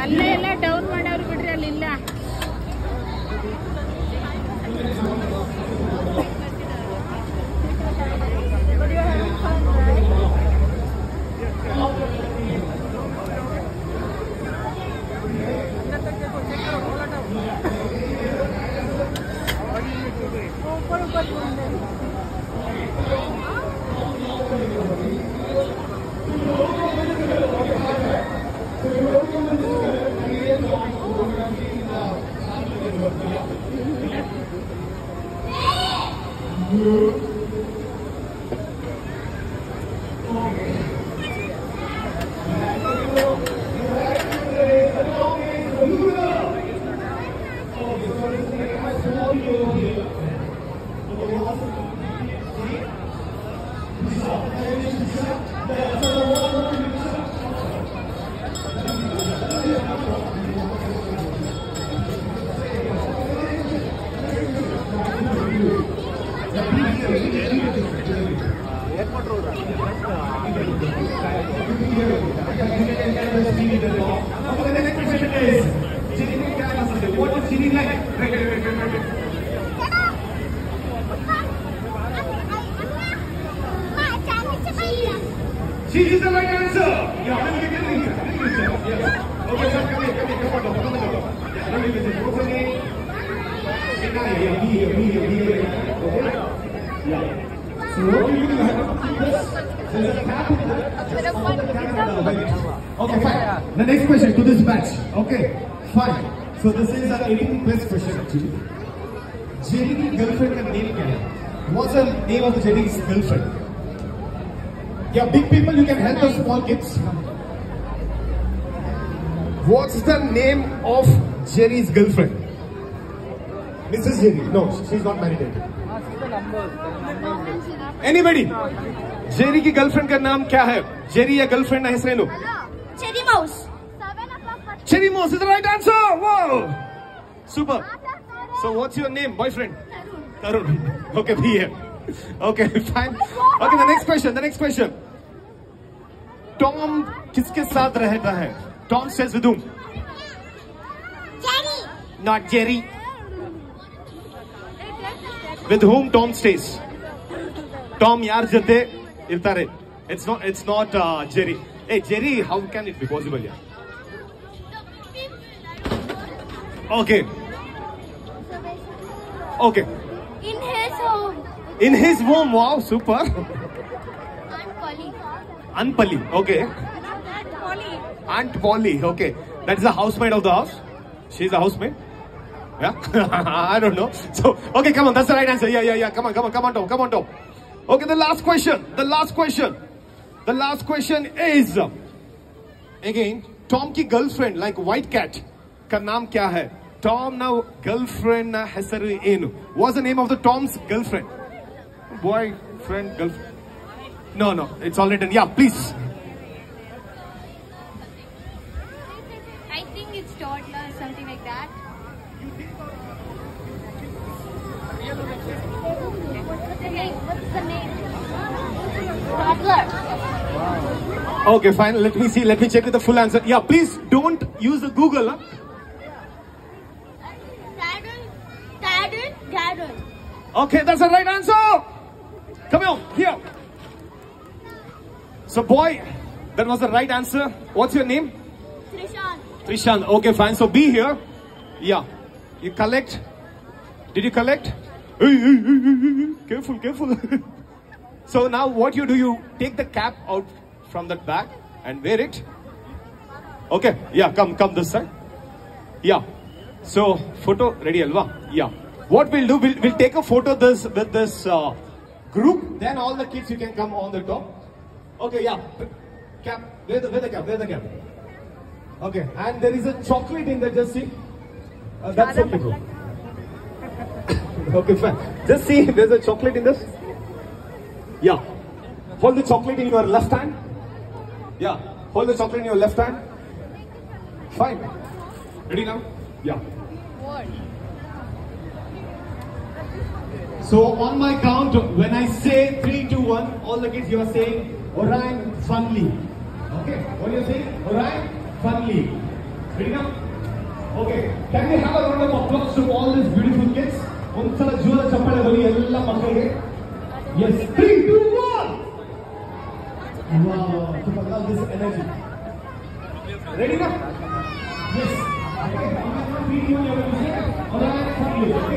ಅಲ್ಲೇ ಎಲ್ಲ ಡೌನ್ ಮಾಡೋರು ಬಿಡ್ರಿ, ಅಲ್ಲಿಲ್ಲ. She is the right answer. Yeah, let me get it. Yeah. Okay, sir, come here. Come on. Let me get it. What's her name? Here. Okay. Yeah. So what do you do? There's a cap in there. Okay, fine. The next question to this batch. Okay, fine. So this is an 18 plus question actually. Jerry की girlfriend का name क्या है? What's the name of Jerry's girlfriend? Yeah, big people, you can help the small kids. What's the name of Jerry's girlfriend? Mrs. Jerry. No, she's not married yet. Anybody? Jerry की girlfriend का नाम क्या है? Jerry या girlfriend है हेसरेनु? Cherry Mouse. Cherry Mouse is the right answer. Wow, super. So what's your name, boyfriend? Tarun. Okay, be here. Okay, fine. Okay, the next question. The next question. Tom किसके साथ रहता है? Tom stays with whom? Jerry. Not Jerry. With whom Tom stays? Tom यार जते इर्तारे. It's not Jerry. Hey Jerry, how can it be possible? Yeah. Okay. Okay. In his home. In his home, wow, super. Aunt Polly. Aunt Polly, okay. Aunt Polly. Aunt Polly, okay. That is the housemaid of the house. She's a housemaid. Yeah, I don't know. So, okay, come on, that's the right answer. Yeah. Come on, Tom. Okay, the last question. The last question is again, Tom की girlfriend, like White Cat, का नाम क्या है? Tom now girlfriend na hesaru enu. What's the name of the Tom's girlfriend? Boyfriend, girlfriend. No, it's all written. Yeah, please. I think it's toddler, something like that. What's the name? Toddler. Okay, fine. Let me see. Let me check with the full answer. Yeah, please don't use the Google. Huh? Darren. Okay, that's the right answer. Come on, here. So, boy, that was the right answer. What's your name? Trishan. Okay, fine. So, be here. Yeah. You collect. Did you collect? Hey. Careful. So, now what you do, you take the cap out from that bag and wear it. Okay. Yeah, come this side. Yeah. So, photo ready, Alva? Yeah. What we'll do, we'll take a photo with this group. Then all the kids, you can come on the top. Okay, yeah. Cap. Wear the cap. Okay. And there is a chocolate in there. Just see. That's okay, bro. Okay, fine. Just see. There's a chocolate in this. Yeah. Hold the chocolate in your left hand. Yeah. Hold the chocolate in your left hand. Fine. Ready now? Yeah. What? So on my count, when I say 3, 2, 1, all the kids you are saying Orion Funly. Okay, what are you saying? Orion Funly. Ready now? Okay, can we have a round of applause to all these beautiful kids? Yes, 3, 2, 1. Wow, to love this energy. Ready now? Yes. Okay, on my count, 3, 2, 1, you are going to say Orion Funly.